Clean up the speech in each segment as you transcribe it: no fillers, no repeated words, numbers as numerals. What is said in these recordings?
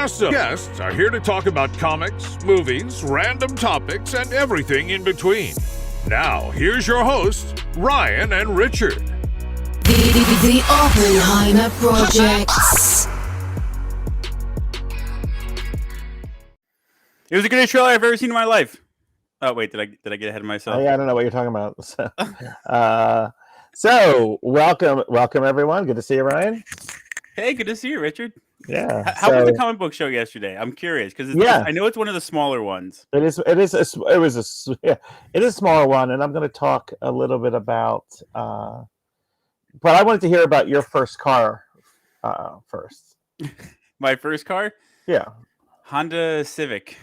Masso. Guests are here to talk about comics, movies, random topics, and everything in between. Now, here's your hosts, Ryan and Richard. The Oppenheimer Projects. It was the greatest trailer I've ever seen in my life. Oh wait, did I get ahead of myself? I don't know what you're talking about. So welcome everyone. Good to see you, Ryan. Hey, good to see you, Richard. Yeah. How was the comic book show yesterday? I'm curious because I know it's one of the smaller ones. It is a smaller one, and I'm going to talk a little bit about. But I wanted to hear about your first car first. My first car? Yeah. Honda Civic.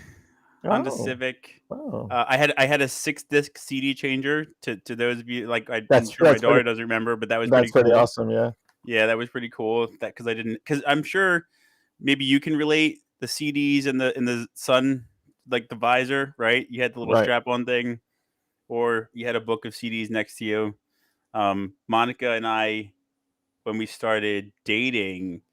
Honda Civic. Oh. I had a 6-disc CD changer. To those of you, like, I'm sure my daughter doesn't remember, but that was pretty cool. Awesome. Yeah. Yeah, that was pretty cool. Because I'm sure maybe you can relate the CDs in the sun, like the visor, right? You had the little strap-on thing, or you had a book of CDs next to you. Monica and I, when we started dating,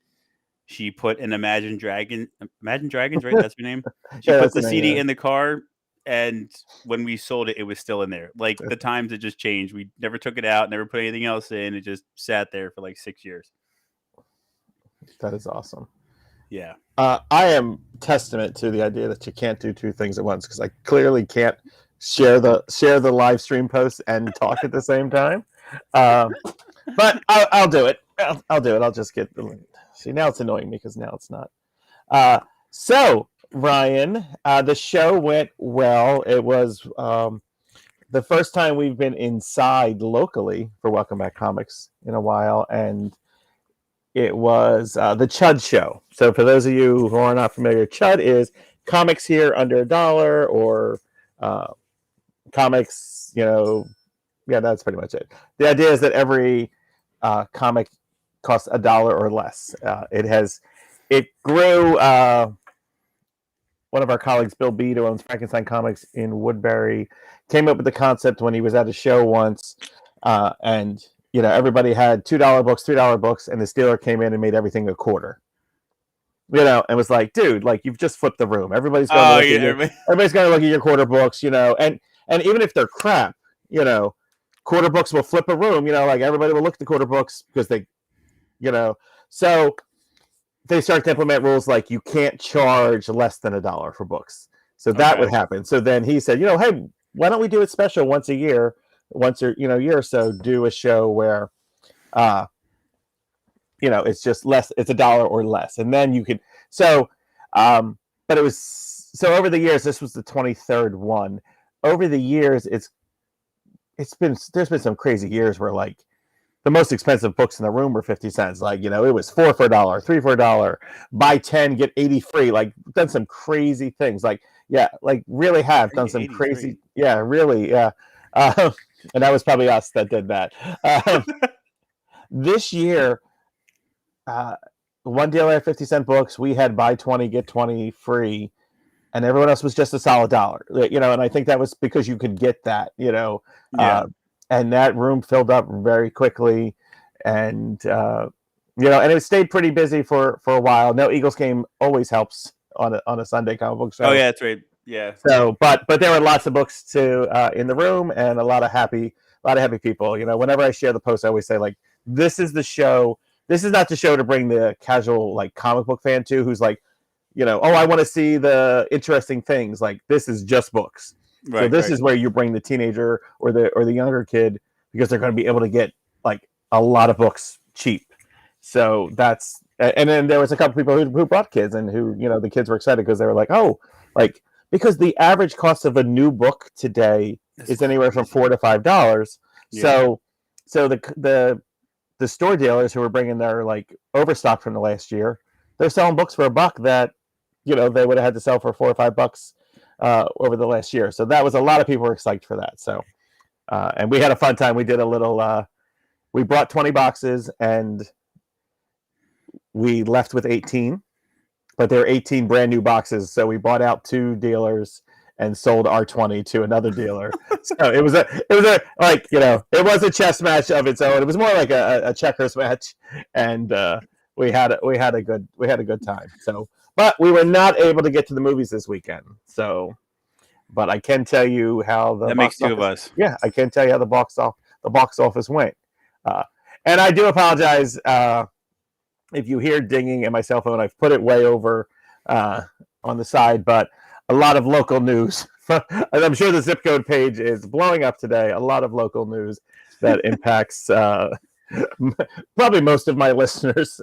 she put an Imagine Dragons, right? That's her name. She put the CD in the car, and when we sold it, it was still in there. Like, the times it just changed. We never took it out, never put anything else in. It just sat there for like 6 years. That is awesome. Yeah. I am testament to the idea that you can't do two things at once, because I clearly can't share the live stream post and talk at the same time. But I'll do it. I'll do it. I'll just get the link. See, now it's annoying me because now it's not. So, Ryan, the show went well. It was the first time we've been inside locally for Welcome Back Comics in a while, and it was the Chud show. So, for those of you who are not familiar, Chud is comics here under $1, or comics, that's pretty much it. The idea is that every comic costs $1 or less. It grew. One of our colleagues, Bill Bede, who owns Frankenstein Comics in Woodbury, came up with the concept when he was at a show once, and everybody had $2 books, $3 books, and the dealer came in and made everything a quarter. And was like, dude, like, you've just flipped the room. Everybody's going to look at your quarter books, and even if they're crap, quarter books will flip a room. Like, everybody will look at the quarter books because they. So they start to implement rules like you can't charge less than $1 for books. So that would happen. So then he said, hey, why don't we do it special once a year, year or so, do a show where, it's just less, it's $1 or less. And then you could, but it was, so over the years, this was the 23rd one. Over the years, there's been some crazy years where, like, the most expensive books in the room were 50 cents. Like, it was 4 for $1, 3 for $1, buy 10, get 80 free. Like, done some crazy things. Like, really have done some crazy. Yeah, really. Yeah. And that was probably us that did that. This year, one dealer had 50-cent books. We had buy 20, get 20 free. And everyone else was just a solid $1. And I think that was because you could get that, Yeah. And that room filled up very quickly, and and it stayed pretty busy for a while. No Eagles game always helps on a Sunday comic book show. Oh yeah, that's right. Yeah. So, but there were lots of books in the room, and a lot of happy people. Whenever I share the post, I always say, like, this is the show. This is not the show to bring the casual, like, comic book fan to, who's like, I want to see the interesting things. Like, this is just books. Right, so this is where you bring the teenager or the younger kid, because they're going to be able to get, like, a lot of books cheap. So that's, and then there was a couple people who brought kids, and who, the kids were excited because they were like, oh, like, because the average cost of a new book today is anywhere from $4 to $5. Yeah. So the store dealers who were bringing their, like, overstock from the last year, they're selling books for $1 that, they would have had to sell for $4 or $5 over the last year. So that was, a lot of people were excited for that. So, and we had a fun time. We did a little, we brought 20 boxes, and we left with 18, but there were 18 brand new boxes. So we bought out 2 dealers and sold our 20 to another dealer. So it was a like, it was a chess match of its own. It was more like a checkers match, and we had a good time. So, But we were not able to get to the movies this weekend. So, but I can tell you how the that makes two of us. Yeah, I can tell you how the box office went. And I do apologize if you hear dinging in my cell phone. I've put it way over on the side, but a lot of local news. I'm sure the zip code page is blowing up today. A lot of local news that impacts probably most of my listeners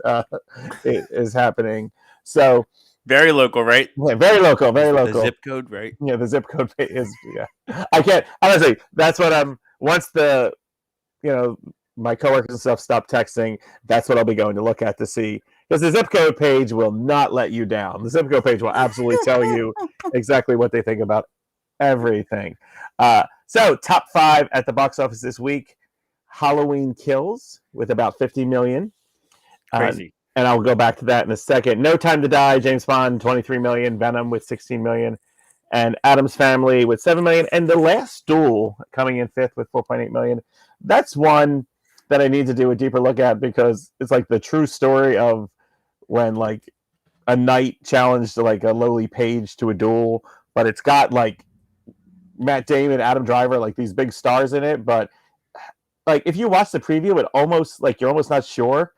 is happening. So very local, right? Yeah, very local, very local. The zip code, right? Yeah, the zip code is. Yeah, I can't honestly. That's what I'm. Once the, my coworkers and stuff stop texting, that's what I'll be going to look at to see, because the zip code page will not let you down. The zip code page will absolutely tell you exactly what they think about everything. So top 5 at the box office this week: Halloween Kills with about 50 million. Crazy. And I'll go back to that in a second. No Time to Die, James Bond, 23 million. Venom with 16 million. And Addams Family with 7 million. And The Last Duel coming in 5th with 4.8 million. That's one that I need to do a deeper look at, because it's like the true story of when like a knight challenged like a lowly page to a duel, but it's got like Matt Damon, Adam Driver, like these big stars in it. But like if you watch the preview, it almost like you're almost not sure.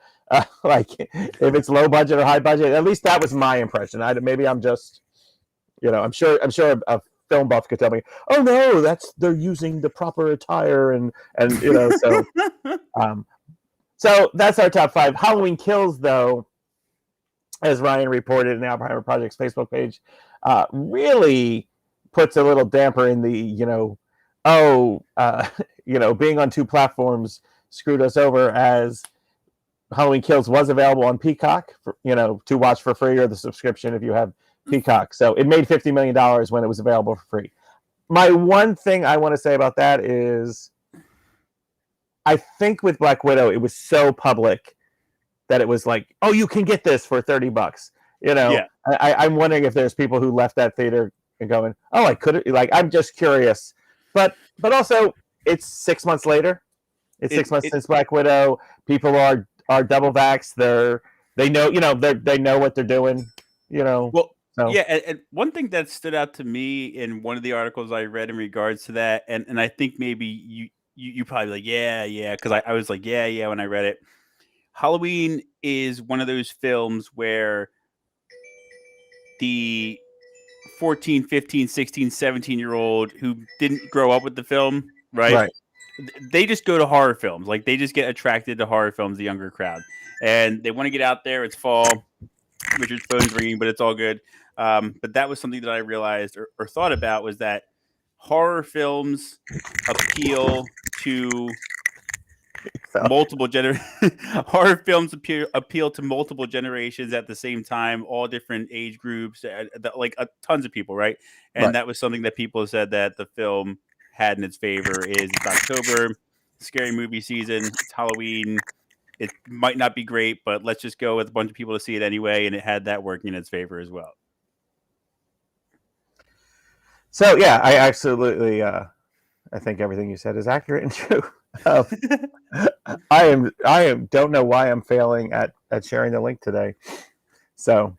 Like if it's low budget or high budget. At least that was my impression. Maybe I'm just, I'm sure a film buff could tell me, oh no, they're using the proper attire and so so that's our top 5. Halloween Kills, though, as Ryan reported in the Oppenheimer Project's Facebook page, really puts a little damper in the being on 2 platforms screwed us over, as Halloween Kills was available on Peacock, to watch for free, or the subscription if you have Peacock. So it made $50 million when it was available for free. My one thing I want to say about that is, I think with Black Widow, it was so public that it was like, oh, you can get this for $30. Yeah. I'm wondering if there's people who left that theater and going, oh, I could, like, I'm just curious. But also, it's 6 months later. It's 6 months since Black Widow. People are double vaxxed. They know what they're doing. Well, so. Yeah, and one thing that stood out to me in one of the articles I read in regards to that, and I think maybe you probably like, yeah, because I was like, yeah, when I read it. Halloween is one of those films where the 14, 15, 16, 17-year-old who didn't grow up with the film, right? They just go to horror films. Like, they just get attracted to horror films, the younger crowd. And they want to get out there. It's fall. Richard's phone's ringing, but it's all good. But that was something that I realized or thought about, was that horror films appeal to multiple horror films appeal to multiple generations at the same time, all different age groups, tons of people, right? And that was something that people said that the film had in its favor. Is it's October, scary movie season, it's Halloween. It might not be great, but let's just go with a bunch of people to see it anyway, and it had that working in its favor as well. So yeah, I absolutely I think everything you said is accurate and true. I don't know why I'm failing at sharing the link today. So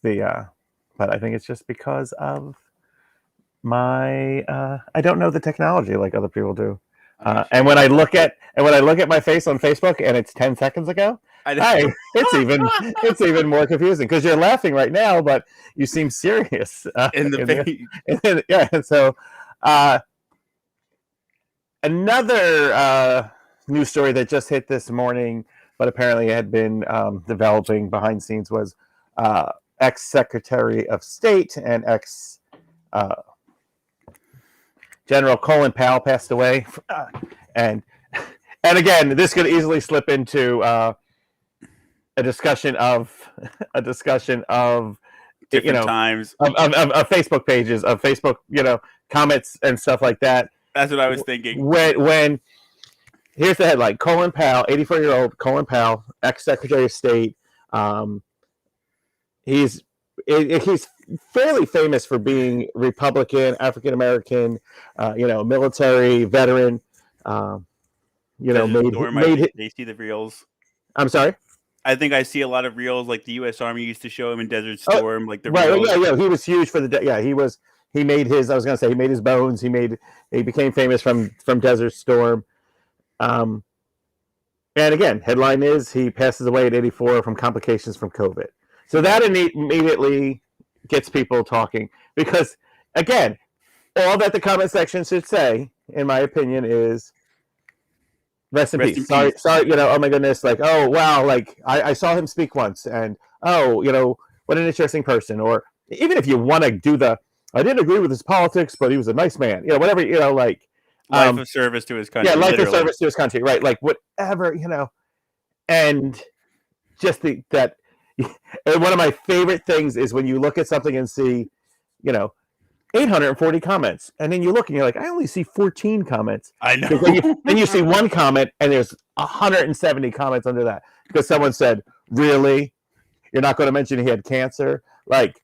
but I think it's just because of my I don't know the technology like other people do. And when I look at my face on Facebook and it's 10 seconds ago, it's even more confusing, because you're laughing right now, but you seem serious in the face. Yeah. So another news story that just hit this morning, but apparently had been developing behind the scenes, was ex-Secretary of State and General Colin Powell passed away, and again, this could easily slip into a discussion of different times of Facebook pages, of Facebook comments and stuff like that. That's what I was thinking. When here's the headline: Colin Powell, 84-year-old Colin Powell, ex-Secretary of State. He's fairly famous for being Republican, African American, military veteran. They see the reels. I'm sorry. I think I see a lot of reels like the U.S. Army used to show him in Desert Storm, like the right, reels. yeah, he was huge for he made his. I was gonna say he made his bones. He became famous from Desert Storm. And again, headline is he passes away at 84 from complications from COVID. So that immediately gets people talking because, again, all that the comment section should say, in my opinion, is rest in peace. Sorry, oh my goodness, like, oh wow, like I saw him speak once, and oh, what an interesting person. Or even if you want to do I didn't agree with his politics, but he was a nice man. Whatever, like life of service to his country. Yeah, life of service to his country, right? Like whatever, and just that. And one of my favorite things is when you look at something and see, 840 comments, and then you look and you're like, I only see 14 comments. I know. Then you see one comment, and there's 170 comments under that because someone said, "Really, you're not going to mention he had cancer?" Like,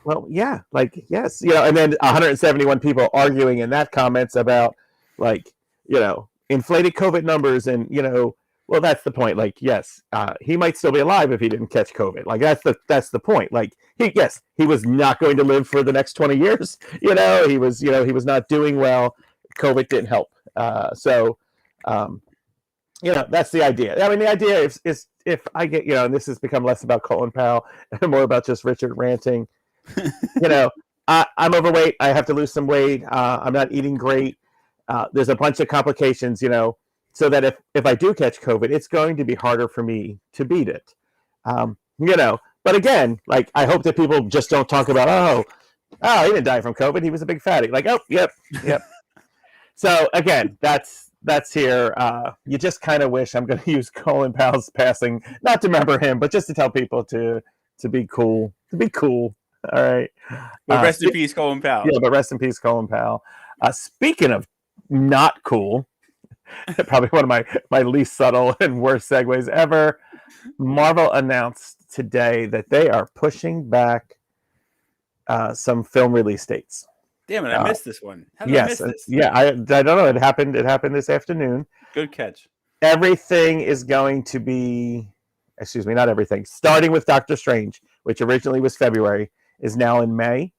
well, yeah, like yes, and then 171 people arguing in that comments about like, inflated COVID numbers, and well, that's the point. Like, yes, he might still be alive if he didn't catch COVID. Like, that's the point. Like, he was not going to live for the next 20 years. He was not doing well. COVID didn't help. So, that's the idea. I mean, the idea is if I get, and this has become less about Colin Powell and more about just Richard ranting. I'm overweight. I have to lose some weight. I'm not eating great. There's a bunch of complications, so that if I do catch COVID, it's going to be harder for me to beat it. But again, like, I hope that people just don't talk about, he didn't die from COVID. He was a big fatty. Like, oh, yep. So again, that's here. You just kind of wish, I'm going to use Colin Powell's passing, not to remember him, but just to tell people to be cool, All right. But rest in peace, Colin Powell. Yeah, but rest in peace, Colin Powell. Speaking of not cool, probably one of my least subtle and worst segues ever. Marvel announced today that they are pushing back some film release dates. Damn it, I missed this one. How did I miss this? Yeah, I don't know. It happened this afternoon. Good catch. Everything is going to be, not everything. Starting with Doctor Strange, which originally was February, is now in May.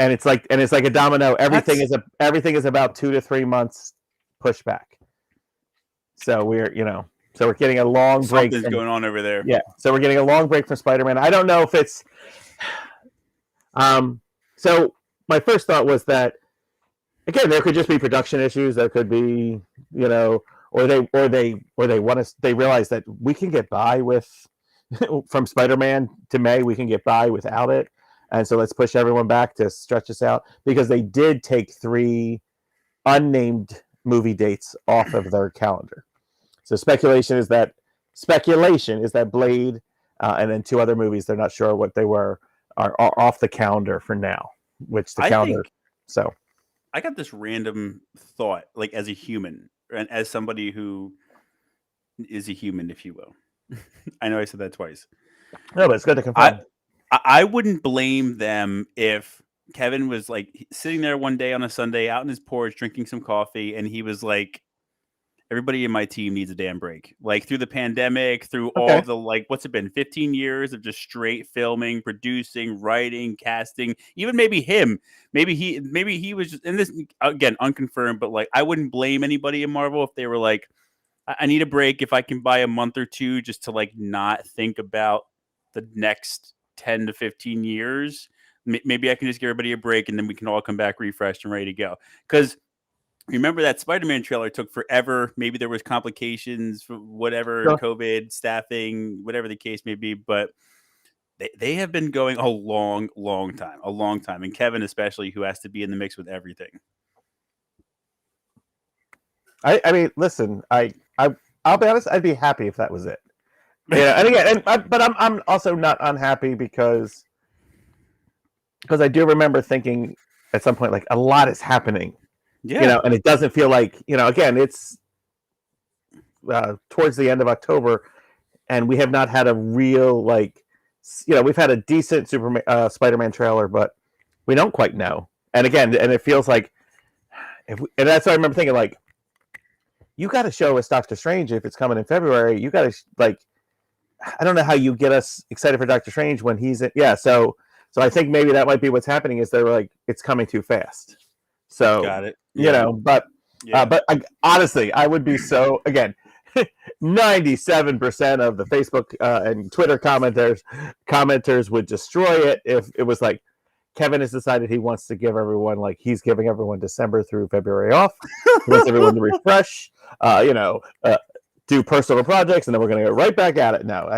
And it's like a domino. Everything is about 2 to 3 months pushback. So we're getting a long break. Something's going on over there. Yeah. So we're getting a long break from Spider-Man. I don't know if it's so my first thought was that, again, there could just be production issues. There could be, or they realize that we can get by with from Spider-Man to May, we can get by without it. And so let's push everyone back to stretch us out, because they did take 3 unnamed movie dates off of their calendar. So speculation is that Blade and then 2 other movies, they're not sure what they were, are off the calendar for now, which the calendar. So I got this random thought, like, as a human and as somebody who is a human, if you will. I know I said that twice. No, but it's good to confirm. I wouldn't blame them if Kevin was like sitting there one day on a Sunday out in his porch drinking some coffee, and he was like, everybody in my team needs a damn break. Like, through the pandemic, through all the, like, what's it been, 15 years of just straight filming, producing, writing, casting, even maybe him. Maybe he was just, and this, again, unconfirmed, but like, I wouldn't blame anybody in Marvel if they were like, I need a break if I can buy a month or 2 just to like not think about the next 10 to 15 years. Maybe I can just give everybody a break and then we can all come back refreshed and ready to go. Because remember that Spider-Man trailer took forever. Maybe there was complications, whatever, COVID, staffing, whatever the case may be. But they have been going a long time. And Kevin especially, who has to be in the mix with everything. I mean, listen, I'll be honest, I'd be happy if that was it. Yeah, and again, but I'm also not unhappy because I do remember thinking at some point, like, a lot is happening. Yeah. And it doesn't feel like, again, it's towards the end of October, and we have not had a real, like, we've had a decent Spider-Man trailer, but we don't quite know. And again, and it feels like, and that's what I remember thinking, like, you got to show us Doctor Strange if it's coming in February. You got to, like, I don't know how you get us excited for Doctor Strange when he's so I think maybe that might be what's happening is they're like it's coming too fast. So got it. But honestly, I would be so again. 97% of the Facebook and Twitter commenters would destroy it if it was like Kevin has decided he wants to give everyone he's giving everyone December through February off. He wants everyone to refresh, do personal projects, and then we're going to go right back at it. No,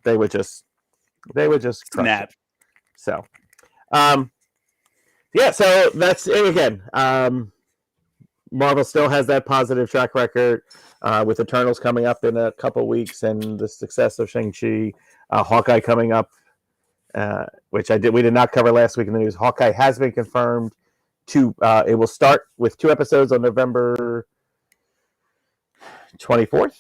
they would just crush it. So, so that's it again. Marvel still has that positive track record with Eternals coming up in a couple weeks and the success of Shang-Chi, Hawkeye coming up, which we did not cover last week in the news. Hawkeye has been confirmed it will start with 2 episodes on November 24th.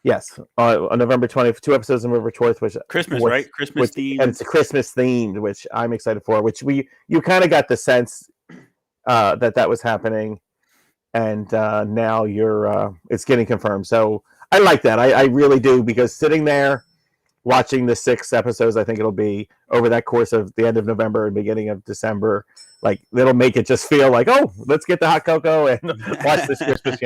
Yes, on November 20th, 2 episodes on November 4th, which Christmas, right? Christmas themed, and it's a Christmas themed, which I'm excited for. Which you kind of got the sense that was happening. And now it's getting confirmed. So I like that. I really do, because sitting there watching the 6 episodes, I think it'll be over that course of the end of November and beginning of December. Like, it'll make it just feel like, oh, let's get the hot cocoa and watch this Christmas.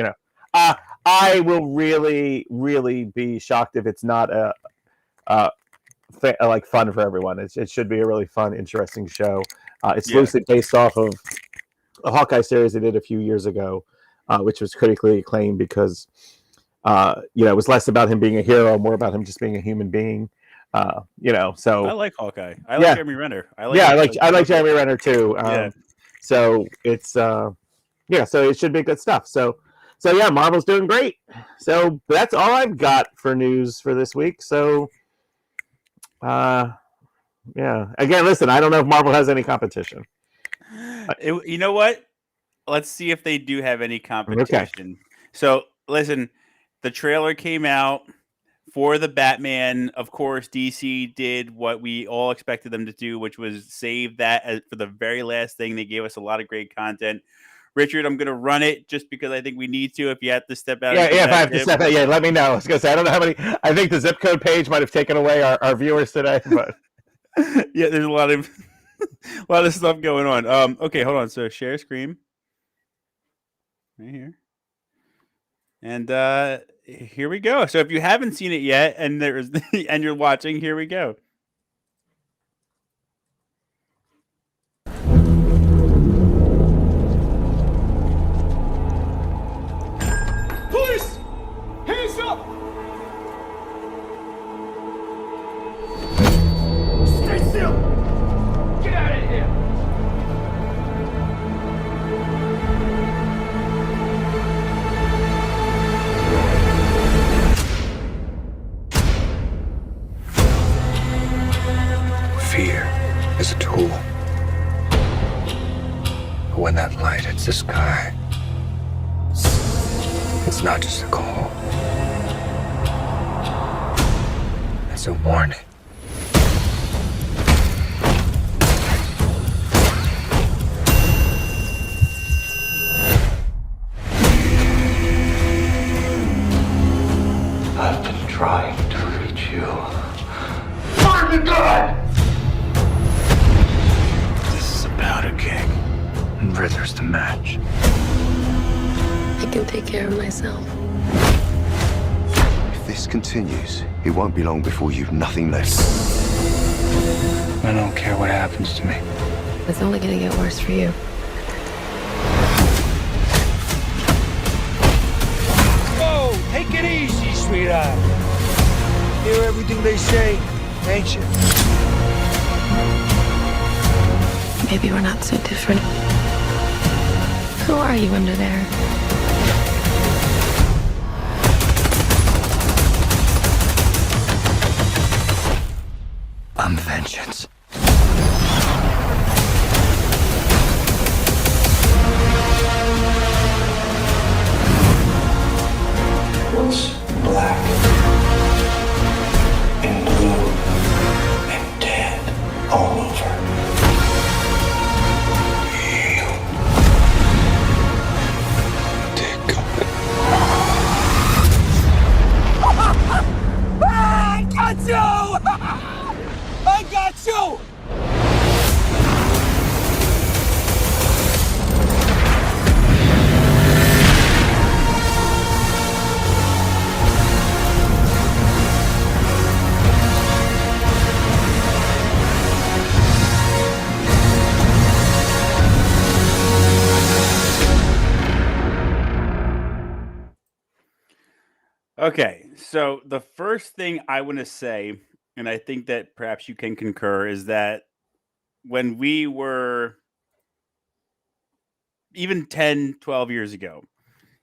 I will really, really be shocked if it's not fun for everyone. It should be a really fun, interesting show. It's loosely based off of a Hawkeye series they did a few years ago. Which was critically acclaimed because, it was less about him being a hero, more about him just being a human being. So I like Hawkeye. I like Jeremy Renner. I like Jeremy Renner too. So it's so it should be good stuff. So Marvel's doing great. So that's all I've got for news for this week. So, again, listen, I don't know if Marvel has any competition. You know what? Let's see if they do have any competition. Okay. So, listen, the trailer came out for the Batman. Of course, DC did what we all expected them to do, which was save that for the very last thing. They gave us a lot of great content. Richard, I'm going to run it just because I think we need to. If you have to step out. If I have to step out, let me know. I was going to say, I don't know how many. I think the zip code page might have taken away our viewers today. But there's a lot of stuff going on. Okay, hold on. So, share screen. Right here. And here we go. So if you haven't seen it yet and and you're watching, here we go. Police! Hands up! Stay still! Get out of here! Fear is a tool. But when that light hits the sky, it's not just a call. It's a warning. I've been trying to reach you. Burn to God! This is about a king, and Rither's the match. I can take care of myself. If this continues, it won't be long before you've nothing left. I don't care what happens to me. It's only gonna get worse for you. Whoa, take it easy, sweetheart. Hear everything they say, ain't you? Maybe we're not so different. Who are you under there? I'm vengeance. What's black and blue and dead all over? You. Take it. Okay, so the first thing I want to say, and I think that perhaps you can concur, is that when we were even 10, 12 years ago,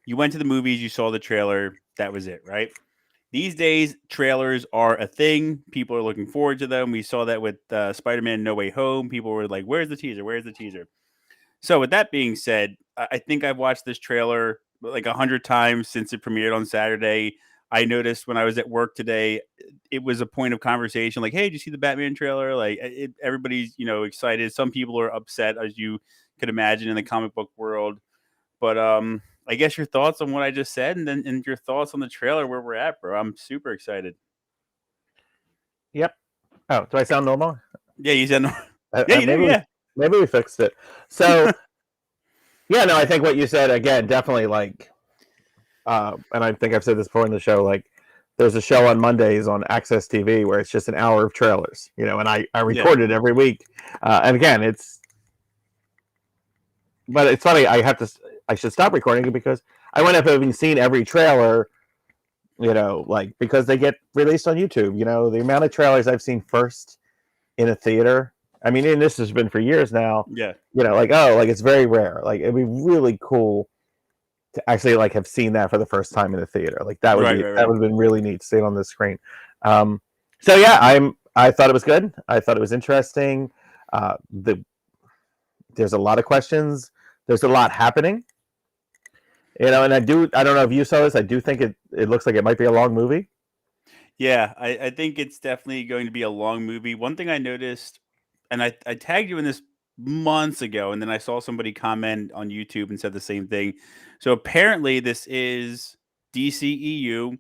you went to the movies, you saw the trailer, that was it, right? These days, trailers are a thing. People are looking forward to them. We saw that with Spider-Man No Way Home. People were like, where's the teaser? Where's the teaser? So with that being said, I think I've watched this trailer like 100 times since it premiered on Saturday. I noticed when I was at work today, it was a point of conversation. Like, hey, did you see the Batman trailer? Like, everybody's excited. Some people are upset, as you could imagine, in the comic book world. But I guess your thoughts on what I just said, and your thoughts on the trailer, where we're at, bro. I'm super excited. Yep. Oh, do I sound normal? Yeah, you said no. Yeah, you do. Yeah. Maybe we fixed it. So, yeah, no, I think what you said again, definitely like, and I think I've said this before in the show. Like, there's a show on Mondays on Access TV where it's just an hour of trailers, and I record it every week. And again, but it's funny. I should stop recording it because I went up having seen every trailer, like because they get released on YouTube. The amount of trailers I've seen first in a theater. I mean, and this has been for years now. Yeah. It's very rare. Like, it'd be really cool to actually like have seen that for the first time in the theater. Like that would that would have been really neat to see it on the screen. So yeah, I thought it was good. I thought it was interesting. There's a lot of questions. There's a lot happening. And I don't know if you saw this. I do think it looks like it might be a long movie. Yeah, I think it's definitely going to be a long movie. One thing I noticed, and I tagged you in this months ago, and then I saw somebody comment on YouTube and said the same thing. So apparently this is DCEU,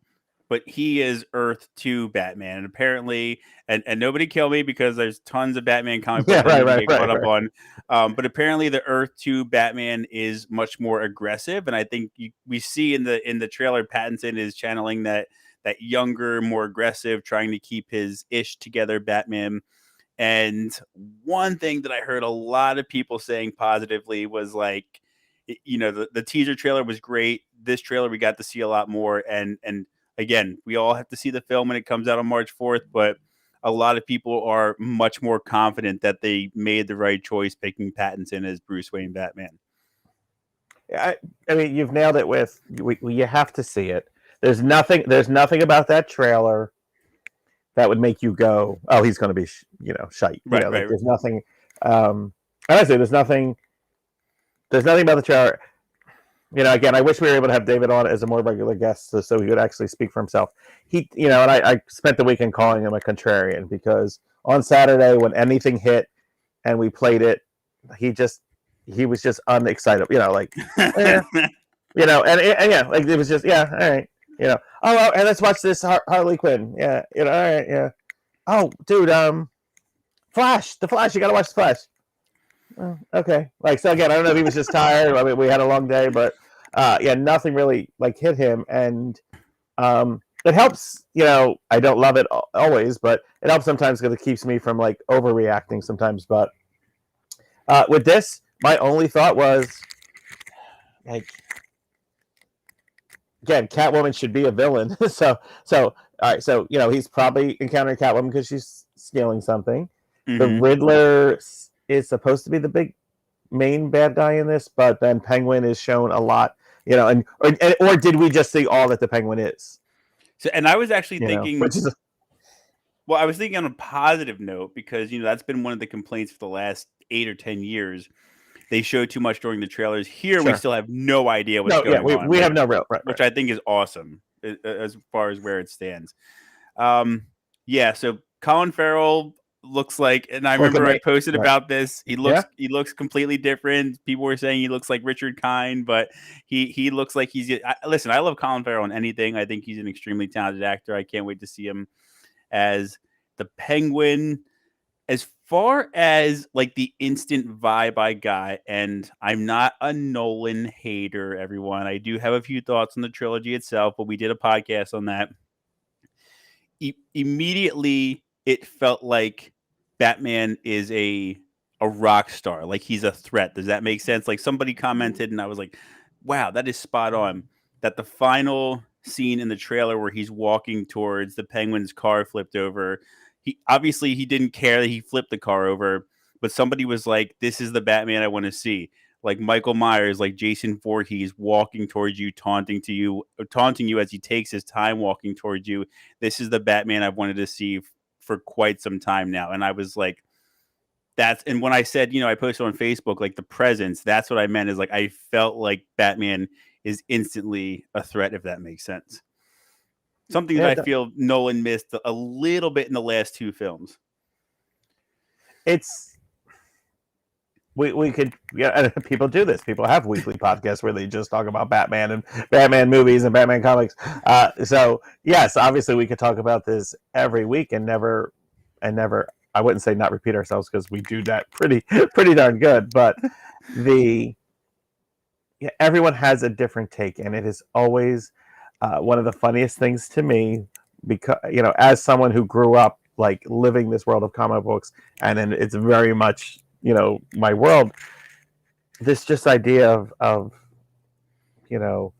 but he is Earth 2 Batman. And apparently, and nobody kill me because there's tons of Batman comic books I get caught up on. But apparently the Earth 2 Batman is much more aggressive. And I think we see in the trailer, Pattinson is channeling that younger, more aggressive, trying to keep his ish together Batman. And one thing that I heard a lot of people saying positively was like, the teaser trailer was great. This trailer, we got to see a lot more. And again, we all have to see the film when it comes out on March 4th, but a lot of people are much more confident that they made the right choice picking Pattinson as Bruce Wayne Batman. I mean, you've nailed it with, you have to see it. There's nothing about that trailer that would make you go, "Oh, he's going to be, shite." Right. There's nothing. Honestly, there's nothing about the trailer. Again, I wish we were able to have David on as a more regular guest, so he would actually speak for himself. And I spent the weekend calling him a contrarian because on Saturday when anything hit and we played it, he was just unexcited. Like, and yeah, like it was just all right. And let's watch this Harley Quinn. Yeah, all right, yeah. Oh, dude, The Flash. You gotta watch The Flash. Okay. Like, so again, I don't know if he was just tired. I mean, we had a long day, but nothing really like hit him, and it helps. I don't love it always, but it helps sometimes because it keeps me from like overreacting sometimes. But with this, my only thought was like, again, Catwoman should be a villain. so all right. So he's probably encountering Catwoman because she's stealing something. Mm-hmm. The Riddler is supposed to be the big main bad guy in this, but then Penguin is shown a lot. Or did we just see all that the Penguin is? So, and I was actually thinking, I was thinking on a positive note because that's been one of the complaints for the last 8 or 10 years. They show too much during the trailers. Here, we still have no idea what's going on. We have no real, which I think is awesome as far as where it stands. So Colin Farrell looks like, and I remember I posted about this. He looks completely different. People were saying he looks like Richard Kind, but he looks like listen, I love Colin Farrell in anything. I think he's an extremely talented actor. I can't wait to see him as the Penguin. As far as like the instant vibe I got, and I'm not a Nolan hater, everyone. I do have a few thoughts on the trilogy itself, but we did a podcast on that. Immediately, it felt like Batman is a rock star, like he's a threat. Does that make sense? Like somebody commented, and I was like, "Wow, that is spot on." That the final scene in the trailer where he's walking towards the Penguin's car flipped over. He didn't care that he flipped the car over, but somebody was like, "This is the Batman I want to see." Like Michael Myers, like Jason Voorhees walking towards you, taunting you as he takes his time walking towards you. This is the Batman I've wanted to see for quite some time now. And I was like, and when I said, I posted on Facebook, like the presence, that's what I meant, is like, I felt like Batman is instantly a threat, if that makes sense. Something that I feel Nolan missed a little bit in the last two films. We could, people do this. People have weekly podcasts where they just talk about Batman and Batman movies and Batman comics. So yes, obviously we could talk about this every week and never. I wouldn't say not repeat ourselves, because we do that pretty darn good. But everyone has a different take, and it is always one of the funniest things to me, because as someone who grew up like living this world of comic books, and then it's very much my world, this just idea of you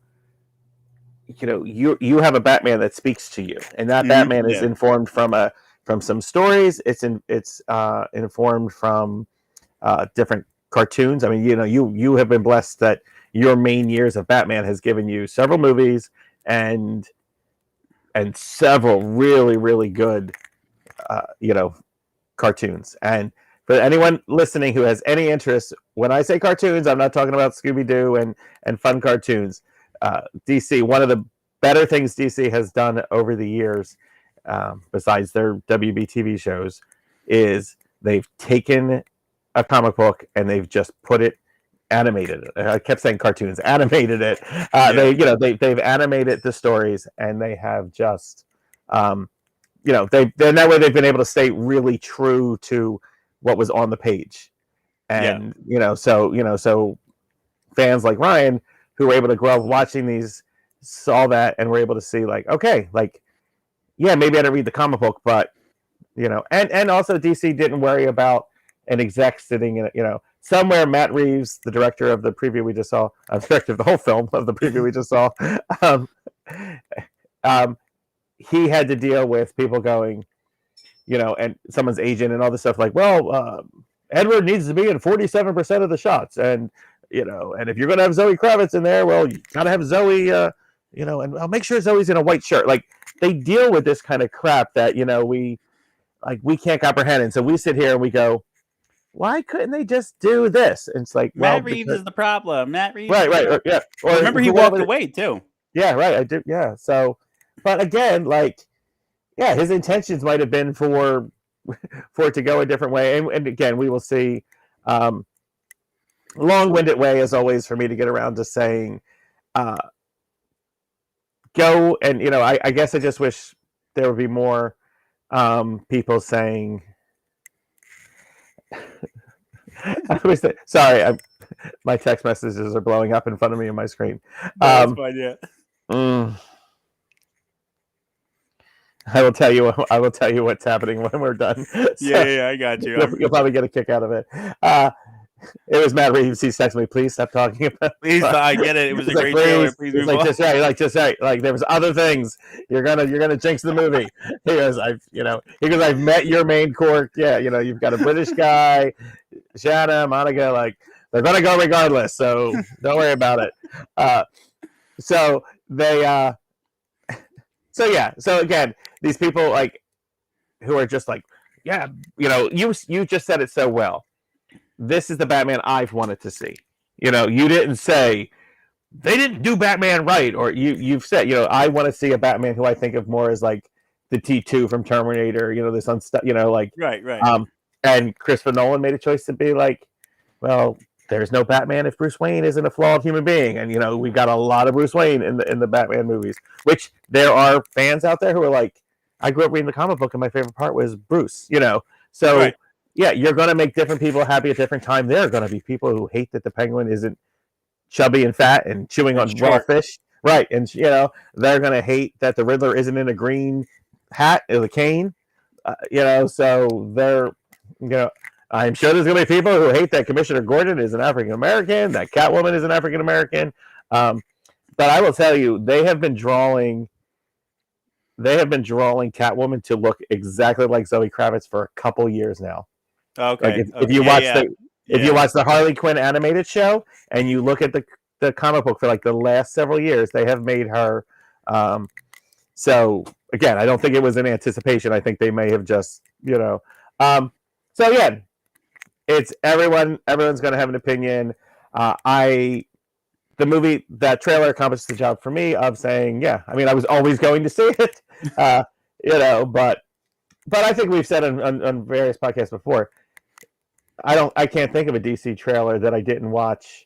have a Batman that speaks to you, and that Batman is informed from some stories. It's informed from different cartoons. I mean, you have been blessed that your main years of Batman has given you several movies and several really, really good cartoons. And for anyone listening who has any interest, when I say cartoons, I'm not talking about Scooby-Doo and fun cartoons. DC, one of the better things DC has done over the years, besides their WB TV shows, is they've taken a comic book and they've just animated it. I kept saying cartoons, animated it. They've animated the stories, and they have just, then that way they've been able to stay really true to what was on the page. And, so fans like Ryan, who were able to grow up watching these, saw that and were able to see like, okay, like, yeah, maybe I didn't read the comic book, but, and also DC didn't worry about an exec sitting in, somewhere Matt Reeves, the director of the preview we just saw, director of the whole film of the preview we just saw, he had to deal with people going, and someone's agent and all this stuff like, well, Edward needs to be in 47% of the shots. And, and if you're going to have Zoe Kravitz in there, well, you got to have Zoe, and I'll make sure Zoe's in a white shirt. Like, they deal with this kind of crap that, we can't comprehend. And so we sit here and we go, why couldn't they just do this? And it's like, Matt Reeves is the problem. Matt Reeves. Right. Yeah. Or remember, he walked away too. Yeah, right. I do. Yeah. So, but again, his intentions might have been for it to go a different way. And again, we will see. Long-winded way, as always, for me to get around to saying, go and I guess I just wish there would be more people saying. Sorry, my text messages are blowing up in front of me on my screen. That's fine, yeah. I will tell you what's happening when we're done. So, yeah, I got you. You'll probably get a kick out of it. It was Matt Reeves. He's texting me, please stop talking about it. Please, I get it. It was a great trailer. Please move on. Just right. Like there was other things. You're gonna jinx the movie. He goes, I've met your main core. Yeah, you've got a British guy, Shanna, Monica. Like, they're gonna go regardless. So don't worry about it. So they. So again, these people like who are just like, yeah, you just said it so well. This is the Batman I've wanted to see. You didn't say they didn't do Batman right, or you've said, I want to see a Batman who I think of more as like the T2 from Terminator. This right. And Christopher Nolan made a choice to be like, well, there's no Batman if Bruce Wayne isn't a flawed human being, and we've got a lot of Bruce Wayne in the Batman movies. Which there are fans out there who are like, I grew up reading the comic book, and my favorite part was Bruce. So. Right. Yeah, you're going to make different people happy at different time. There are going to be people who hate that the Penguin isn't chubby and fat and chewing on raw fish. Right. And, they're going to hate that the Riddler isn't in a green hat or the cane. So they're, I'm sure there's going to be people who hate that Commissioner Gordon is an African-American, that Catwoman is an African-American. But I will tell you, they have been drawing Catwoman to look exactly like Zoe Kravitz for a couple years now. Okay. Like if Okay. you Yeah, watch yeah. if you watch the Harley Quinn animated show and you look at the comic book for like the last several years, they have made her. So again, I don't think it was in anticipation. I think they may have just, So again, it's everyone's going to have an opinion. The movie, that trailer accomplished the job for me of saying, yeah, I mean, I was always going to see it, but I think we've said on various podcasts before, I can't think of a DC trailer that I didn't watch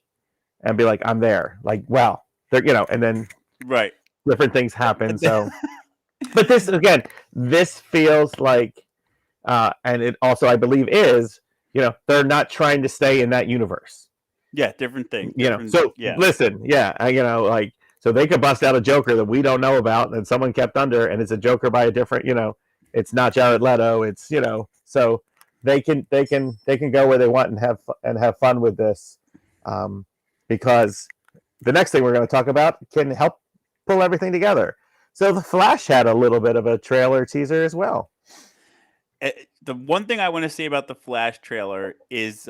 and be like, I'm there. Like, wow, and then right, different things happen. So, but this feels like, and it also, I believe, is, they're not trying to stay in that universe. Yeah, different thing. Listen, so they could bust out a Joker that we don't know about, and someone kept under, and it's a Joker by a different, it's not Jared Leto. It's, so they can go where they want and have fun with this, because the next thing we're going to talk about can help pull everything together. So the Flash had a little bit of a trailer teaser as well. The one thing I want to say about the Flash trailer is,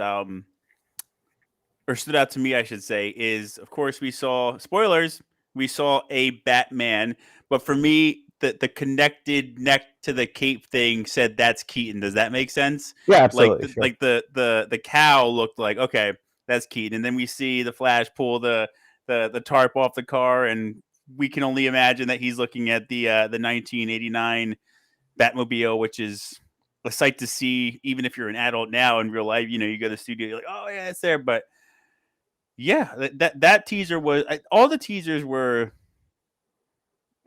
or stood out to me, I should say, is, of course, we saw, spoilers, we saw a Batman, but for me, the connected neck to the cape thing said that's Keaton. Does that make sense? Yeah, absolutely. Like the cow looked like, okay, that's Keaton. And then we see the Flash pull the tarp off the car, and we can only imagine that he's looking at the 1989 Batmobile, which is a sight to see, even if you're an adult now in real life. You go to the studio, you're like, oh yeah, it's there. But yeah, that teaser was, all the teasers were.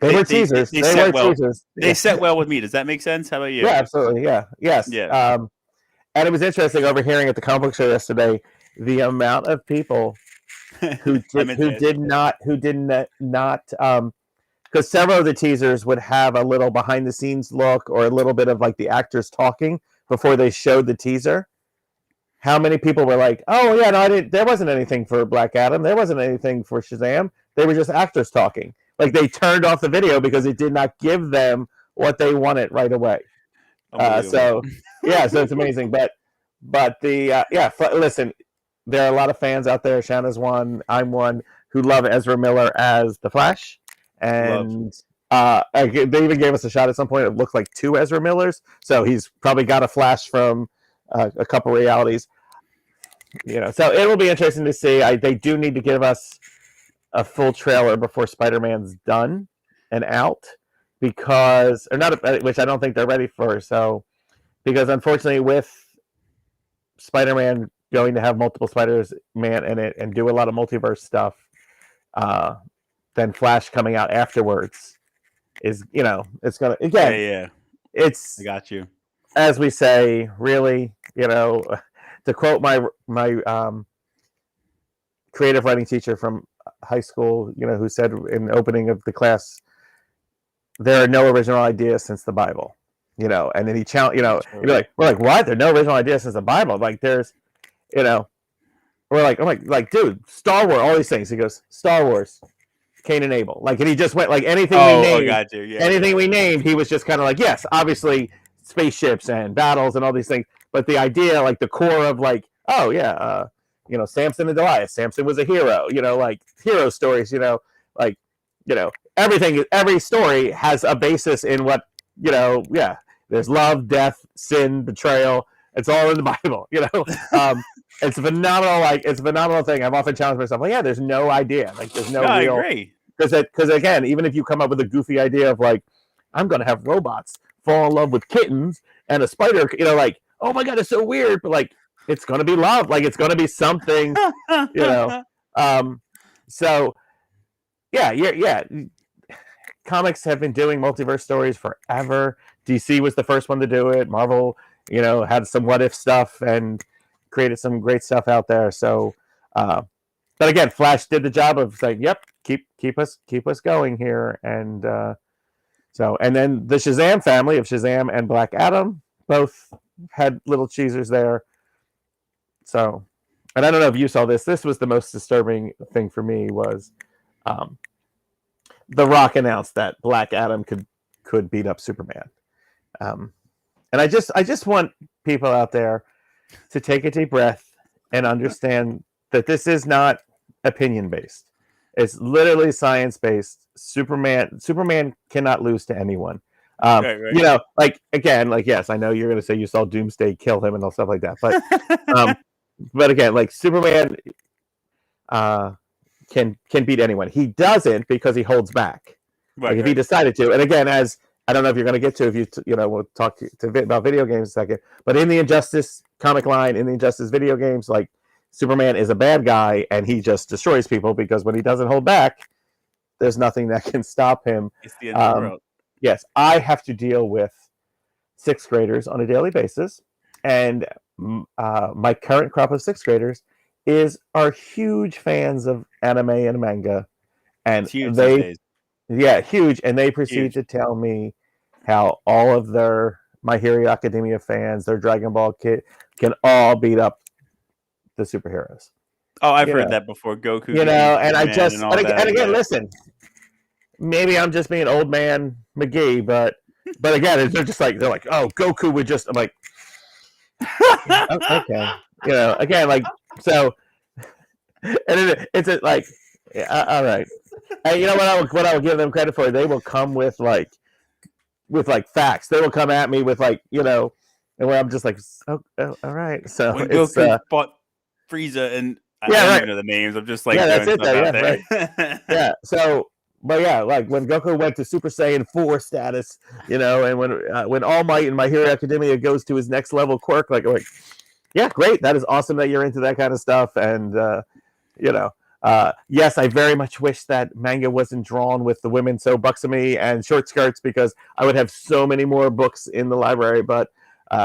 They were teasers. They set well. Teasers. They set well with me. Does that make sense? How about you? Yeah, absolutely. Yeah. Yes. Yeah. And it was interesting overhearing at the comic book show yesterday the amount of people who did not because several of the teasers would have a little behind the scenes look or a little bit of like the actors talking before they showed the teaser. How many people were like, "Oh yeah, no, I didn't. There wasn't anything for Black Adam. There wasn't anything for Shazam. They were just actors talking." Like they turned off the video because it did not give them what they wanted right away. So it's amazing. But listen, there are a lot of fans out there. Shanna's one, I'm one, who love Ezra Miller as the Flash, and they even gave us a shot at some point. It looked like 2 Ezra Millers, so he's probably got a Flash from a couple realities. So it will be interesting to see. They do need to give us a full trailer before Spider-Man's done and out, which I don't think they're ready for. So, because unfortunately, with Spider-Man going to have multiple Spider-Man in it and do a lot of multiverse stuff, then Flash coming out afterwards is, it's gonna it's I got you. As we say, really, to quote my creative writing teacher from high school, who said in the opening of the class, there are no original ideas since the Bible, and then he challenged, we're like, what? There are no original ideas since the Bible. Like there's, we're like, I'm like, dude, Star Wars, all these things. He goes, Star Wars, Cain and Abel. Like, and he just went like anything we named, got you. Yeah, anything we named, he was just kind of like, yes, obviously spaceships and battles and all these things. But the idea, like the core of like, oh yeah, Samson and Delilah. Samson was a hero, like hero stories, everything, every story has a basis in what, there's love, death, sin, betrayal. It's all in the Bible, It's phenomenal. Like, it's a phenomenal thing. I've often challenged myself, like, yeah, there's no idea. Like, there's no real. I agree. Because again, even if you come up with a goofy idea of like, I'm going to have robots fall in love with kittens and a spider, like, oh my God, it's so weird. But like, it's going to be love. Like, it's going to be something, So, yeah. Comics have been doing multiverse stories forever. DC was the first one to do it. Marvel, had some what if stuff and created some great stuff out there. So, but again, Flash did the job of saying, "Yep, keep us going here." And and then the Shazam family of Shazam and Black Adam both had little cheesers there. So, and I don't know if you saw this. This was the most disturbing thing for me was The Rock announced that Black Adam could beat up Superman. And I just want people out there to take a deep breath and understand that this is not opinion based. It's literally science based. Superman cannot lose to anyone. Right. You know, like again, like yes, I know you're going to say you saw Doomsday kill him and all stuff like that, but again, like Superman can beat anyone. He doesn't because he holds back. Right, like if he decided to, and again, as I don't know if you're going to get to, if you know, we'll talk about video games in a second. But in the Injustice comic line, in the Injustice video games, like Superman is a bad guy and he just destroys people because when he doesn't hold back, there's nothing that can stop him. It's the end of the world. Yes, I have to deal with sixth graders on a daily basis, and my current crop of sixth graders are huge fans of anime and manga, and Huge huge, and they proceed to tell me how all of their My Hero Academia fans, their Dragon Ball kid, can all beat up the superheroes. Oh, I've heard that before. Goku, you know, and I just and again, listen. Maybe I'm just being old man McGee, but again, they're like, oh, Goku would just. I'm like, okay, you know, again, like so, and it's like, all right, and you know what I will give them credit for? They will come with facts. They will come at me with you know, and where I'm just like, oh all right. So when it's Goku fought Frieza and I don't even know the names. I'm just like, that's it. Right. Yeah. So. But yeah, like when Goku went to Super Saiyan 4 status, you know, and when All Might in My Hero Academia goes to his next level quirk, like yeah, great, that is awesome that you're into that kind of stuff, and you know, yes, I very much wish that manga wasn't drawn with the women so buxomy and short skirts because I would have so many more books in the library. But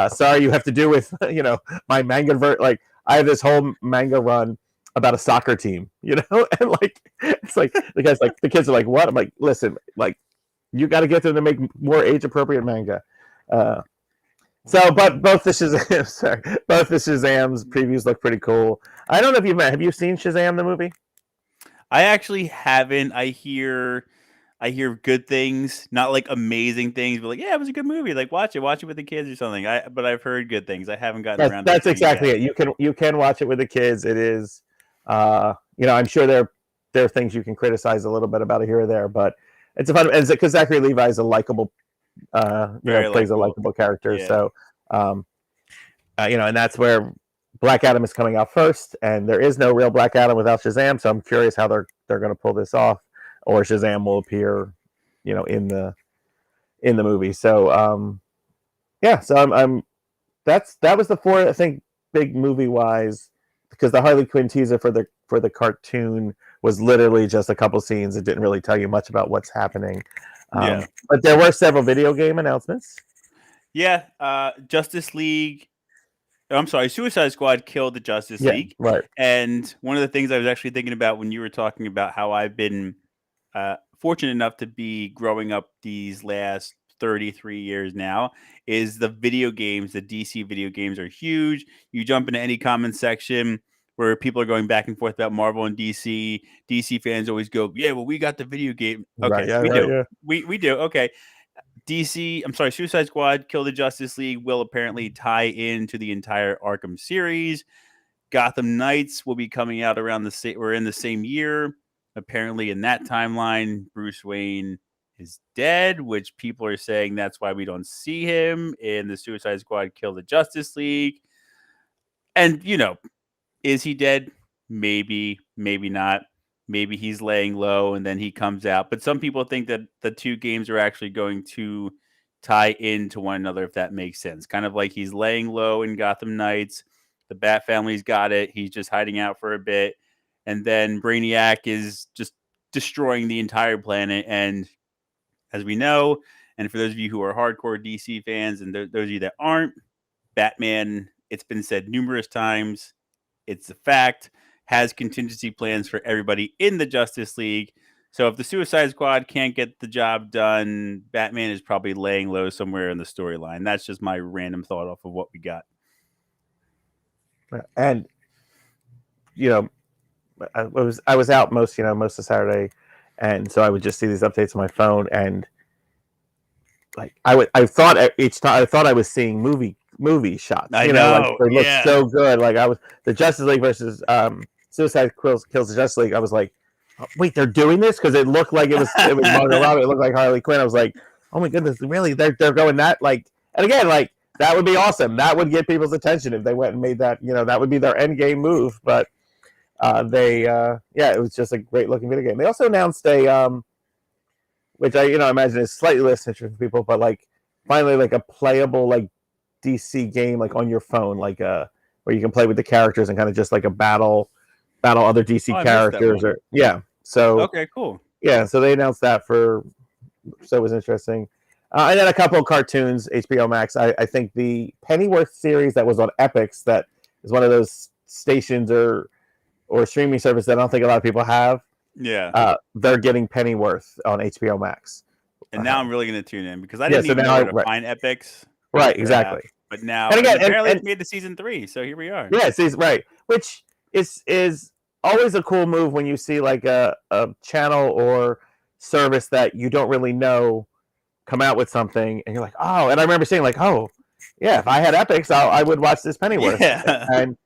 sorry, you have to do with you know my manga like I have this whole manga run about a soccer team, you know, and like it's like the kids are like, what? I'm like, listen, like you got to get them to make more age appropriate manga. But both the Shazam's previews look pretty cool. I don't know if have you seen Shazam the movie? I actually haven't. I hear good things, not like amazing things, but like, yeah, it was a good movie. Like watch it with the kids or something. But I've heard good things. I haven't gotten around. That's exactly it. You can watch it with the kids. It is. You know, I'm sure there are things you can criticize a little bit about it here or there, but it's a fun because Zachary Levi is a likable, plays a likable character. Yeah. So, you know, and that's where Black Adam is coming out first, and there is no real Black Adam without Shazam. So I'm curious how they're going to pull this off, or Shazam will appear, you know, in the movie. So, yeah. So that was the four, I think, big movie wise. Because the Harley Quinn teaser for the cartoon was literally just a couple scenes. It didn't really tell you much about what's happening. But there were several video game announcements. Yeah, Justice League. I'm sorry, Suicide Squad killed the Justice League. Right. And one of the things I was actually thinking about when you were talking about how I've been fortunate enough to be growing up these last 33 years now is the video games. The DC video games are huge. You jump into any comment section where people are going back and forth about Marvel and DC. DC fans always go, yeah, well, we got the video game. Okay, we do. Yeah. We do. Okay. Suicide Squad, Kill the Justice League will apparently tie into the entire Arkham series. Gotham Knights will be coming out around we're in the same year. Apparently in that timeline, Bruce Wayne is dead, which people are saying that's why we don't see him in the Suicide Squad Kill the Justice League. And, you know, is he dead? Maybe, maybe not. Maybe he's laying low and then he comes out. But some people think that the two games are actually going to tie into one another, if that makes sense. Kind of like he's laying low in Gotham Knights. The Bat family's got it. He's just hiding out for a bit. And then Brainiac is just destroying the entire planet. And as we know, and for those of you who are hardcore DC fans and those of you that aren't, Batman, it's been said numerous times, it's a fact, has contingency plans for everybody in the Justice League. So if the Suicide Squad can't get the job done, Batman is probably laying low somewhere in the storyline. That's just my random thought off of what we got. And, you know, I was out most of Saturday, and so I would just see these updates on my phone, and like I thought each time I thought I was seeing movie shots. I Like know, they looked yeah. so good. Like I was the Justice League versus Suicide Kills the Justice League. I was like, oh, wait, they're doing this because it looked like it was Margot Robbie. It looked like Harley Quinn. I was like, oh my goodness, really? They're going that like, and again, like that would be awesome. That would get people's attention if they went and made that. That would be their end game move. But it was just a great looking video game. They also announced a which I imagine is slightly less interesting for people, but like finally like a playable like DC game like on your phone, like where you can play with the characters and kind of just like a battle other DC characters or So okay, cool. Yeah, so they announced that so it was interesting. And then a couple of cartoons, HBO Max. I think the Pennyworth series that was on Epix, that is one of those stations or streaming service that I don't think a lot of people have. Yeah. They're getting Pennyworth on HBO Max. And now I'm really going to tune in because I didn't even know where to find Epix. Right, exactly. But now, and again, apparently it's made to season 3, so here we are. Yeah, right. Which is always a cool move when you see like a channel or service that you don't really know come out with something, and you're like, oh. And I remember saying like, oh, yeah, if I had Epix, I would watch this Pennyworth. Yeah. And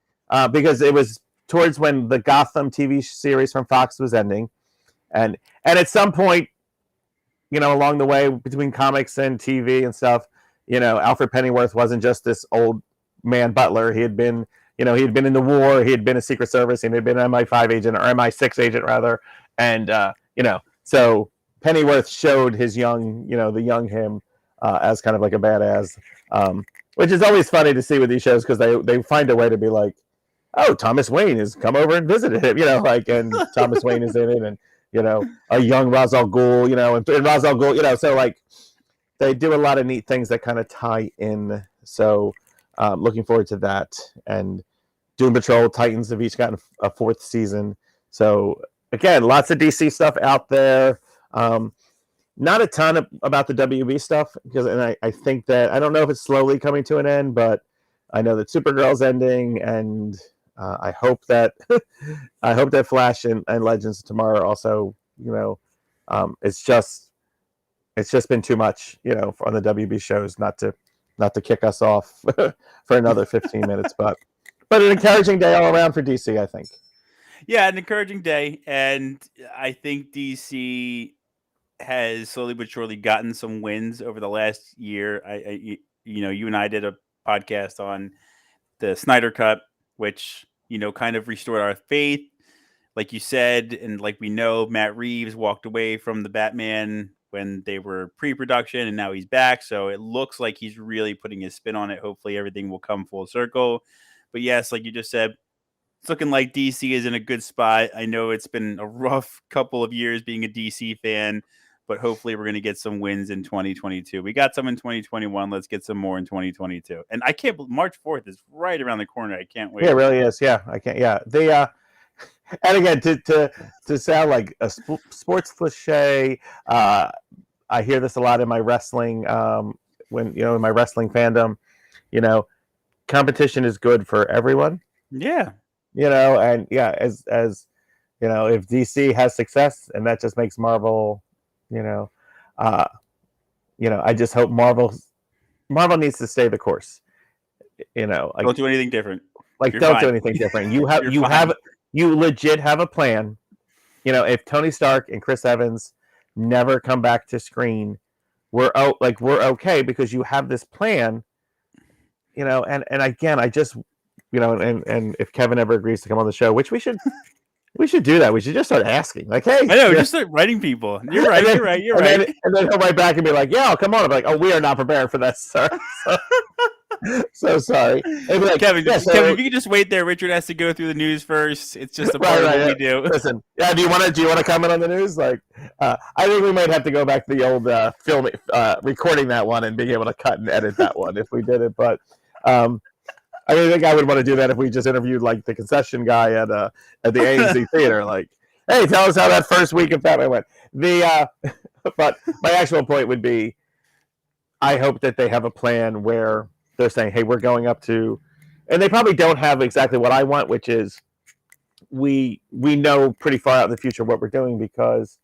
because it was towards when the Gotham TV series from Fox was ending, and at some point, along the way between comics and TV and stuff, Alfred Pennyworth wasn't just this old man butler. He had been, he had been in the war. He had been a Secret Service. He had been an MI5 agent or MI6 agent rather, and so Pennyworth showed his young, the young him as kind of like a badass, which is always funny to see with these shows because they find a way to be like, oh, Thomas Wayne has come over and visited him, and Thomas Wayne is in it, and a young Ra's al Ghul, and Ra's al Ghul, so like they do a lot of neat things that kind of tie in. So looking forward to that. And Doom Patrol Titans have each gotten a 4th season. So again, lots of DC stuff out there. Not a ton about the WB stuff and I think that I don't know if it's slowly coming to an end, but I know that Supergirl's ending, and I hope that Flash and Legends tomorrow also. It's just been too much, on the WB shows not to kick us off for another 15 minutes, but an encouraging day all around for DC, I think. Yeah, an encouraging day, and I think DC has slowly but surely gotten some wins over the last year. You and I did a podcast on the Snyder Cut, which kind of restored our faith, like you said, and like we know, Matt Reeves walked away from the Batman when they were pre-production, and now he's back. So it looks like he's really putting his spin on it. Hopefully, everything will come full circle. But yes, like you just said, it's looking like DC is in a good spot. I know it's been a rough couple of years being a DC fan, but hopefully we're going to get some wins in 2022. We got some in 2021. Let's get some more in 2022. And I can't believe March 4th is right around the corner. I can't wait. Yeah, it really is. Yeah, I can't. Yeah. And again, to sound like a sports cliche, I hear this a lot in my wrestling, in my wrestling fandom, competition is good for everyone. Yeah. And yeah, as if DC has success and that just makes Marvel, I just hope Marvel needs to stay the course. Like, don't do anything different. Like, don't do anything different. You legit have a plan. If Tony Stark and Chris Evans never come back to screen, we're okay because you have this plan. And again, I just, and if Kevin ever agrees to come on the show, which we should do that. We should just start asking, like, hey, I know, just start writing people. You're right. And then he'll write back and be like, yeah, I'll come on. I'm like, oh, we are not prepared for that, sir. So sorry. Like, Kevin, Kevin, if you could just wait there, Richard has to go through the news first. It's just a part of what we do. Listen, yeah. Do you want to comment on the news? Like, I think we might have to go back to the old recording that one and being able to cut and edit that one if we did it. But I think I would want to do that if we just interviewed like the concession guy at the AMC theater. Like, hey, tell us how that first week of Batman went. But my actual point would be, I hope that they have a plan where they're saying, hey, we're going up to, and they probably don't have exactly what I want, which is we know pretty far out in the future what we're doing because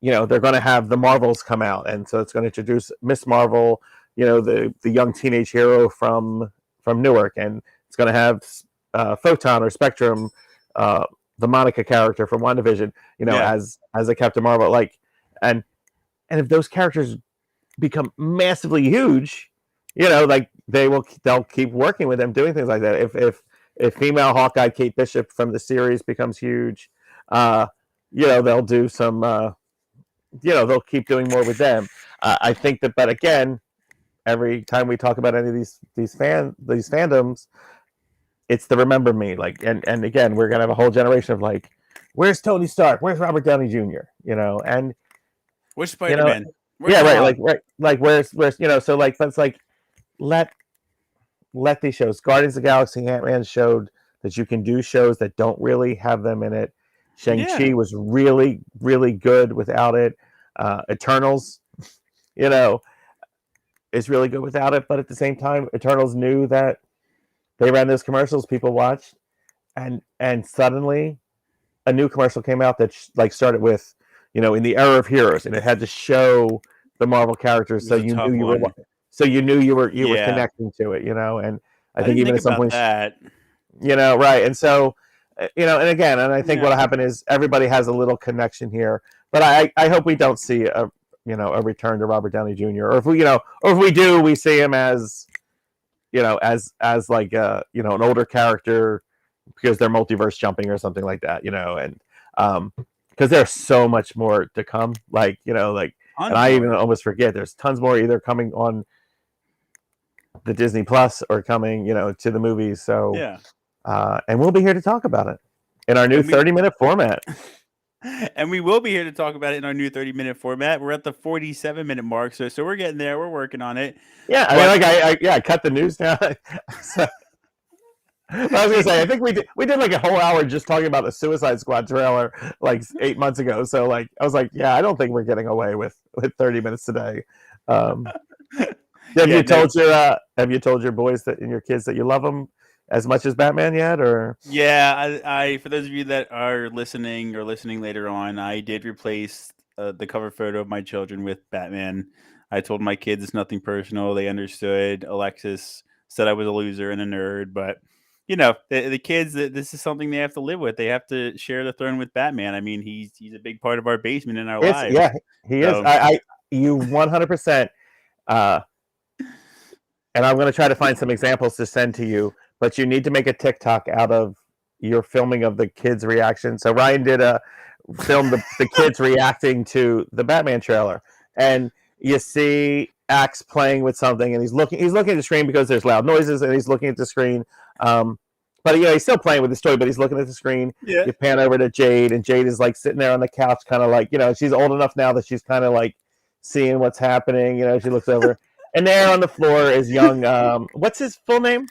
they're going to have the Marvels come out, and so it's going to introduce Miss Marvel, the young teenage hero from Newark, and it's going to have Photon or Spectrum, the Monica character from WandaVision, as a Captain Marvel, and if those characters become massively huge, they'll keep working with them doing things like that. If female Hawkeye Kate Bishop from the series becomes huge, they'll do some, they'll keep doing more with them. I think that, but again, every time we talk about any of these fandoms, it's the remember me, and again, we're gonna have a whole generation of where's Tony Stark, where's Robert Downey Jr., and where's Spider-Man? Where's so let's let these shows. Guardians of the Galaxy, Ant-Man showed that you can do shows that don't really have them in it. Shang-Chi was really, really good without it. Eternals, is really good without it. But at the same time, Eternals knew that they ran those commercials people watched, and suddenly a new commercial came out that started with, in the era of heroes, and it had to show the Marvel characters, so you knew you were connecting to it, and I think even at some point right, and so and again, and I think what'll happen is everybody has a little connection here, but I hope we don't see a return to Robert Downey Jr., or if we do, we see him as as like an older character because they're multiverse jumping or something like that, and because there's so much more to come, and I even almost forget there's tons more either coming on the Disney Plus or coming, to the movies. So and we'll be here to talk about it in our new 30-minute format. And we will be here to talk about it in our new 30-minute format. We're at the 47-minute mark, so we're getting there. We're working on it. Yeah, I cut the news down. So, I was gonna say, I think we did like a whole hour just talking about the Suicide Squad trailer 8 months ago. So I was like, yeah, I don't think we're getting away with 30 minutes today. Have you told your boys and your kids that you love them as much as Batman yet? Or I for those of you that are listening or listening later on, I did replace the cover photo of my children with Batman. I told my kids it's nothing personal. They understood. Alexis said I was a loser and a nerd, but the kids, this is something they have to live with. They have to share the throne with Batman. I mean, he's a big part of our basement in our lives. Yeah, he is. You 100%. And I'm going to try to find some examples to send to you, but you need to make a TikTok out of your filming of the kids' reaction. So Ryan did film the kids reacting to the Batman trailer, and you see Axe playing with something, and he's looking at the screen because there's loud noises, and he's looking at the screen. But he's still playing with his toy, but he's looking at the screen. Yeah. You pan over to Jade, and Jade is sitting there on the couch, kind of she's old enough now that she's kind of seeing what's happening. She looks over. And there on the floor is young, what's his full name?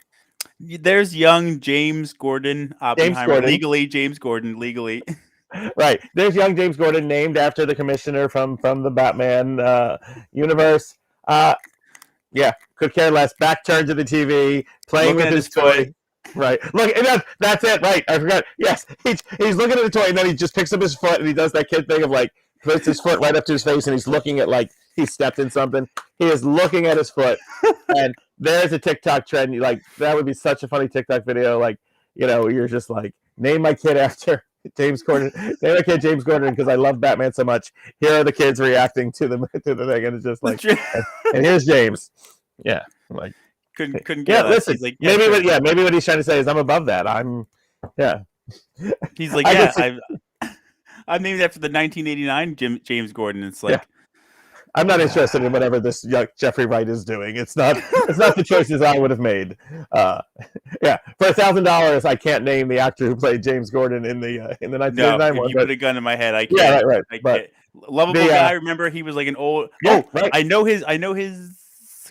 There's young James Gordon Oppenheimer. James Gordon, legally. Right. There's young James Gordon, named after the commissioner from the Batman universe. Could care less. Back turned to the TV, playing with his toy. Right. Look, that's it. Right. I forgot. Yes. He's looking at the toy, and then he just picks up his foot, and he does that kid thing of puts his foot right up to his face, and he's looking at he stepped in something. He is looking at his foot, and there's a TikTok trend. That would be such a funny TikTok video. You're just name my kid after James Gordon. Name my kid James Gordon because I love Batman so much. Here are the kids reacting to the thing, and it's just and here's James. Yeah, couldn't get. Yeah, listen. Maybe what he's trying to say is I'm above that. He's I'm named after the 1989 James Gordon. It's I'm not interested in whatever this Jeffrey Wright is doing. It's not the choices I would have made. For $1,000, I can't name the actor who played James Gordon in the 1989 one. If you put a gun in my head, I can't. Yeah, right. But lovable guy. Remember, he was an old. Right. I know his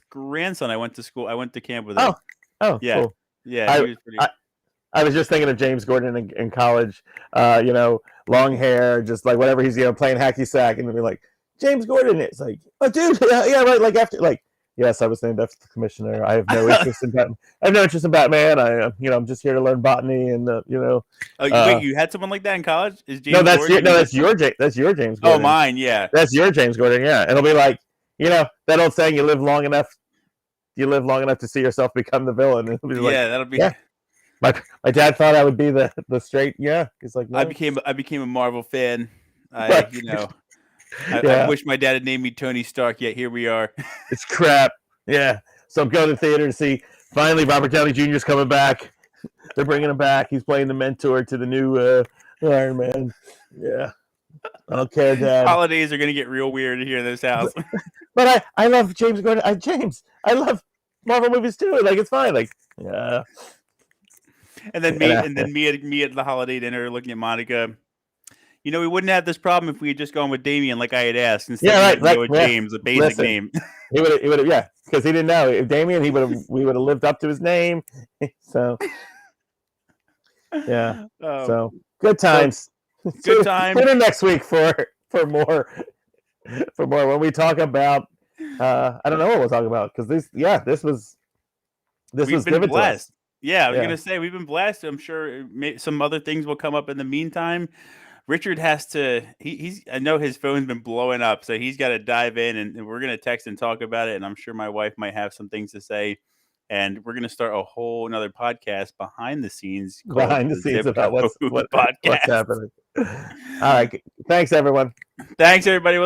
grandson. I went to camp with him. Oh, yeah, cool. Yeah. He was pretty... I was just thinking of James Gordon in college. Long hair, just whatever he's playing hacky sack, and be James Gordon. It's oh, dude, yeah, right. After Yes, I was named after the commissioner. I have no interest in Batman. I have no interest in Batman. I'm just here to learn botany and wait, you had someone like that in college? Is James no, that's Gordon? that's your James Gordon. Oh, mine, yeah. That's your James Gordon. Yeah, and it'll be like that old saying: you live long enough to see yourself become the villain. It'll be like, that'll be. Yeah. My dad thought I would be the straight. Yeah, he's like, no. I became a Marvel fan. Right. I wish my dad had named me Tony Stark. Yet here we are. It's crap. Yeah. So I'm going to the theater to see. Finally, Robert Downey Jr. is coming back. They're bringing him back. He's playing the mentor to the new Iron Man. Yeah. I don't care, Dad. Holidays are going to get real weird here in this house. But I love James Gordon. I love Marvel movies too. Like, it's fine. Like, yeah. And then me at the holiday dinner looking at Monica. We wouldn't have this problem if we had just gone with Damien, like I had asked, instead of with James, a basic name. He would have, yeah, because he didn't know. If Damien, we would have lived up to his name. So, yeah. So good times. Good times. Tune in next week for more when we talk about. I don't know what we'll talk about because this was given blessed. To us. Yeah, I was gonna say we've been blessed. I'm sure some other things will come up in the meantime. Richard has to. I know his phone's been blowing up, so he's got to dive in, and we're gonna text and talk about it. And I'm sure my wife might have some things to say, and we're gonna start a whole another podcast behind the scenes about what's podcast. happening. All right, thanks everyone. Thanks everybody. We'll